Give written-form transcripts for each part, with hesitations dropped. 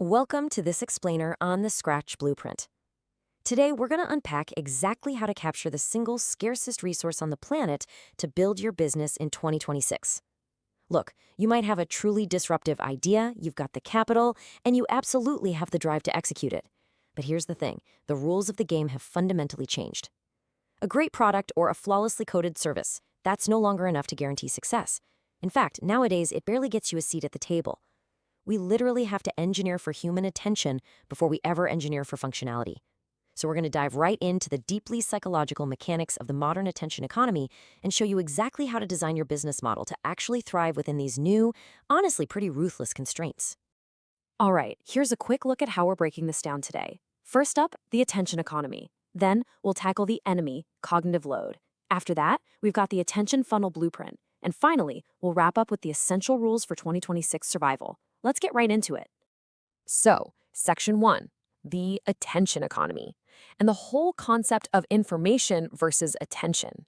Welcome to this explainer on the Scratch Blueprint. Today, we're going to unpack exactly how to capture the single scarcest resource on the planet to build your business in 2026. Look, you might have a truly disruptive idea, you've got the capital, and you absolutely have the drive to execute it. But here's the thing, the rules of the game have fundamentally changed. A great product or a flawlessly coded service, that's no longer enough to guarantee success. In fact, nowadays, it barely gets you a seat at the table. We literally have to engineer for human attention before we ever engineer for functionality. So we're going to dive right into the deeply psychological mechanics of the modern attention economy and show you exactly how to design your business model to actually thrive within these new, honestly pretty ruthless constraints. All right, here's a quick look at how we're breaking this down today. First up, the attention economy. Then, we'll tackle the enemy, cognitive load. After that, we've got the attention funnel blueprint. And finally, we'll wrap up with the essential rules for 2026 survival. Let's get right into it. So, Section 1, the attention economy, and the whole concept of information versus attention.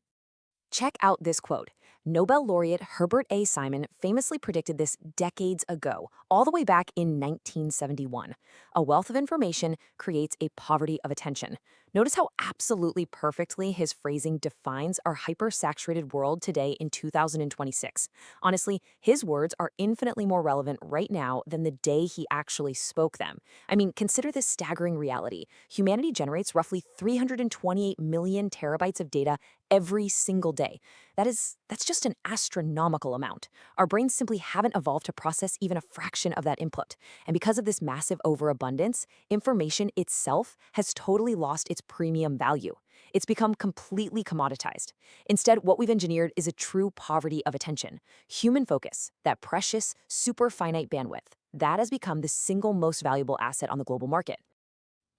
Check out this quote. Nobel laureate Herbert A. Simon famously predicted this decades ago, all the way back in 1971. A wealth of information creates a poverty of attention. Notice how absolutely perfectly his phrasing defines our hyper-saturated world today in 2026. Honestly, his words are infinitely more relevant right now than the day he actually spoke them. I mean, consider this staggering reality. Humanity generates roughly 328 million terabytes of data every single day. That's just an astronomical amount. Our brains simply haven't evolved to process even a fraction of that input. And because of this massive overabundance, information itself has totally lost its premium value. It's become completely commoditized. Instead, what we've engineered is a true poverty of attention. Human focus, that precious, super finite bandwidth, that has become the single most valuable asset on the global market.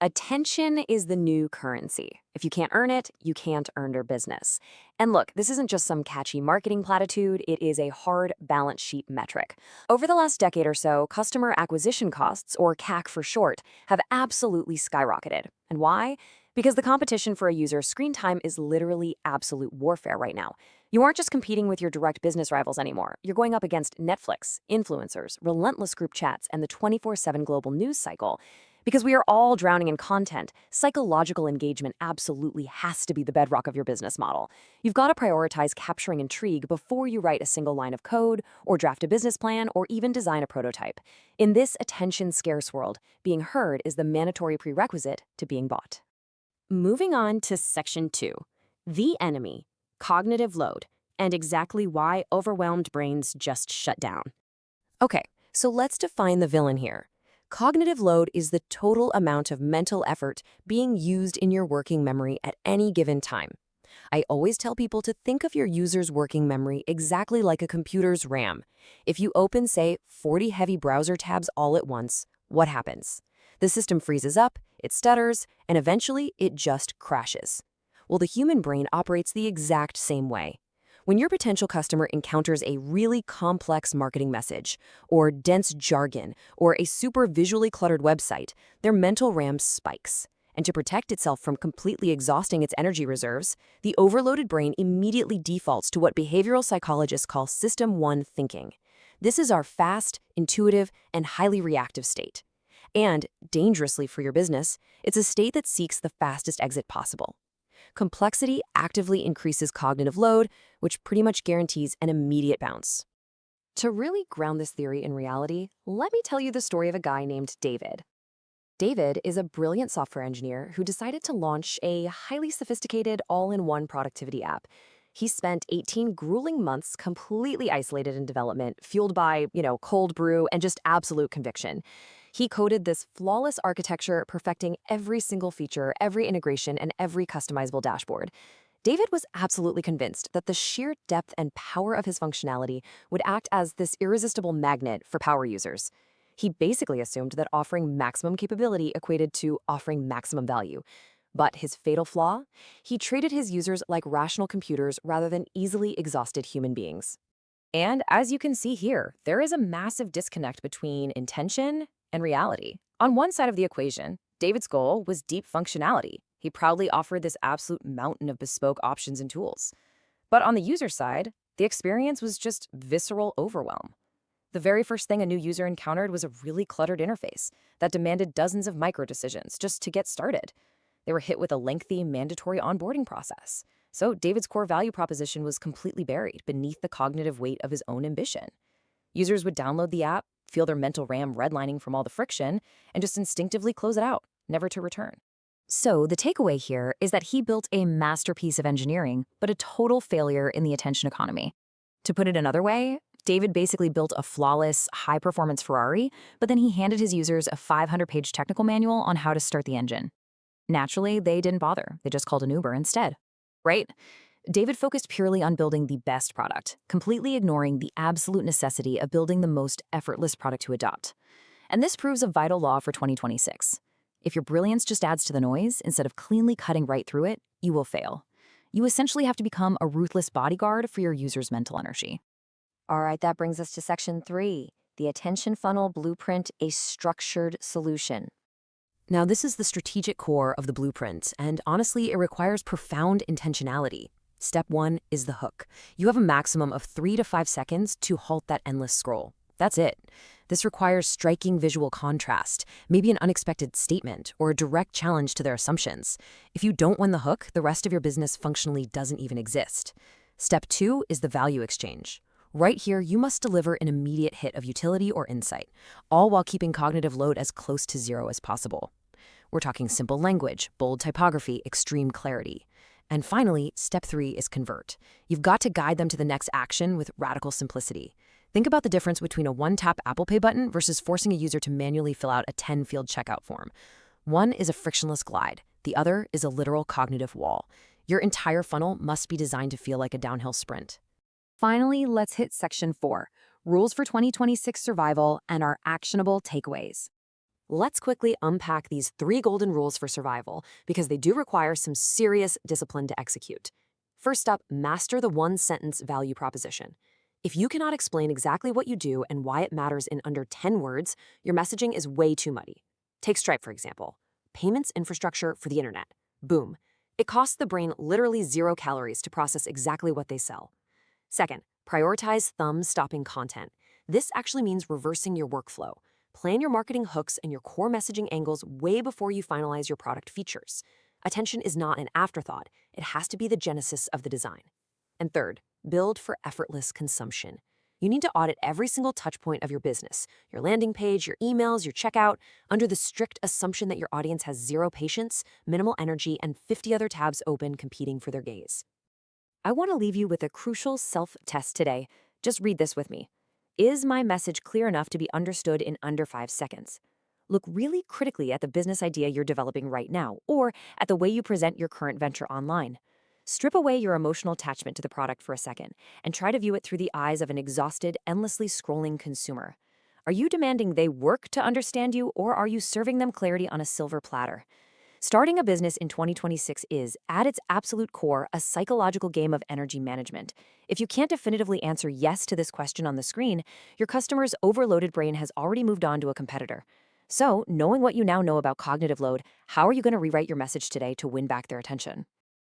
Attention is the new currency. If you can't earn it, you can't earn your business. And look, this isn't just some catchy marketing platitude, it is a hard balance sheet metric. Over the last decade or so, customer acquisition costs, or CAC for short, have absolutely skyrocketed. And why? Because the competition for a user's screen time is literally absolute warfare right now. You aren't just competing with your direct business rivals anymore. You're going up against Netflix, influencers, relentless group chats, and the 24/7 global news cycle. Because we are all drowning in content, psychological engagement absolutely has to be the bedrock of your business model. You've got to prioritize capturing intrigue before you write a single line of code, or draft a business plan, or even design a prototype. In this attention-scarce world, being heard is the mandatory prerequisite to being bought. Moving on to Section 2, the enemy, cognitive load, and exactly why overwhelmed brains just shut down. Okay, so let's define the villain here. Cognitive load is the total amount of mental effort being used in your working memory at any given time. I always tell people to think of your user's working memory exactly like a computer's RAM. If you open, say, 40 heavy browser tabs all at once, what happens? The system freezes up, it stutters, and eventually it just crashes. Well, the human brain operates the exact same way. When your potential customer encounters a really complex marketing message, or dense jargon, or a super visually cluttered website, their mental RAM spikes. And to protect itself from completely exhausting its energy reserves, the overloaded brain immediately defaults to what behavioral psychologists call System 1 thinking. This is our fast, intuitive, and highly reactive state. And, dangerously for your business, it's a state that seeks the fastest exit possible. Complexity actively increases cognitive load, which pretty much guarantees an immediate bounce. To really ground this theory in reality, let me tell you the story of a guy named David. David is a brilliant software engineer who decided to launch a highly sophisticated all-in-one productivity app. He spent 18 grueling months completely isolated in development, fueled by, cold brew and just absolute conviction. He coded this flawless architecture, perfecting every single feature, every integration, and every customizable dashboard. David was absolutely convinced that the sheer depth and power of his functionality would act as this irresistible magnet for power users. He basically assumed that offering maximum capability equated to offering maximum value. But his fatal flaw? He treated his users like rational computers rather than easily exhausted human beings. And as you can see here, there is a massive disconnect between intention and reality. On one side of the equation, David's goal was deep functionality. He proudly offered this absolute mountain of bespoke options and tools. But on the user side, the experience was just visceral overwhelm. The very first thing a new user encountered was a really cluttered interface that demanded dozens of micro decisions just to get started. They were hit with a lengthy, mandatory onboarding process. So David's core value proposition was completely buried beneath the cognitive weight of his own ambition. Users would download the app, feel their mental RAM redlining from all the friction, and just instinctively close it out, never to return. So the takeaway here is that he built a masterpiece of engineering, but a total failure in the attention economy. To put it another way, David basically built a flawless, high-performance Ferrari, but then he handed his users a 500-page technical manual on how to start the engine. Naturally, they didn't bother. They just called an Uber instead. Right? David focused purely on building the best product, completely ignoring the absolute necessity of building the most effortless product to adopt. And this proves a vital law for 2026. If your brilliance just adds to the noise instead of cleanly cutting right through it, you will fail. You essentially have to become a ruthless bodyguard for your users' mental energy. All right, that brings us to section 3, the attention funnel blueprint, a structured solution. Now, this is the strategic core of the blueprint, and honestly, it requires profound intentionality. Step 1 is the hook. You have a maximum of 3 to 5 seconds to halt that endless scroll. That's it. This requires striking visual contrast, maybe an unexpected statement, or a direct challenge to their assumptions. If you don't win the hook, the rest of your business functionally doesn't even exist. Step 2 is the value exchange. Right here, you must deliver an immediate hit of utility or insight, all while keeping cognitive load as close to zero as possible. We're talking simple language, bold typography, extreme clarity. And finally, step 3 is convert. You've got to guide them to the next action with radical simplicity. Think about the difference between a one-tap Apple Pay button versus forcing a user to manually fill out a 10-field checkout form. One is a frictionless glide. The other is a literal cognitive wall. Your entire funnel must be designed to feel like a downhill sprint. Finally, let's hit section 4, rules for 2026 survival and our actionable takeaways. Let's quickly unpack these 3 golden rules for survival because they do require some serious discipline to execute. First up, master the one-sentence value proposition. If you cannot explain exactly what you do and why it matters in under 10 words, your messaging is way too muddy. Take Stripe, for example. Payments infrastructure for the internet. Boom. It costs the brain literally 0 calories to process exactly what they sell. Second, prioritize thumb-stopping content. This actually means reversing your workflow. Plan your marketing hooks and your core messaging angles way before you finalize your product features. Attention is not an afterthought. It has to be the genesis of the design. And third, build for effortless consumption. You need to audit every single touch point of your business, your landing page, your emails, your checkout, under the strict assumption that your audience has 0 patience, minimal energy, and 50 other tabs open competing for their gaze. I want to leave you with a crucial self-test today. Just read this with me. Is my message clear enough to be understood in under 5 seconds? Look really critically at the business idea you're developing right now, or at the way you present your current venture online. Strip away your emotional attachment to the product for a second, and try to view it through the eyes of an exhausted, endlessly scrolling consumer. Are you demanding they work to understand you, or are you serving them clarity on a silver platter? Starting a business in 2026 is, at its absolute core, a psychological game of energy management. If you can't definitively answer yes to this question on the screen, your customer's overloaded brain has already moved on to a competitor. So, knowing what you now know about cognitive load, how are you going to rewrite your message today to win back their attention?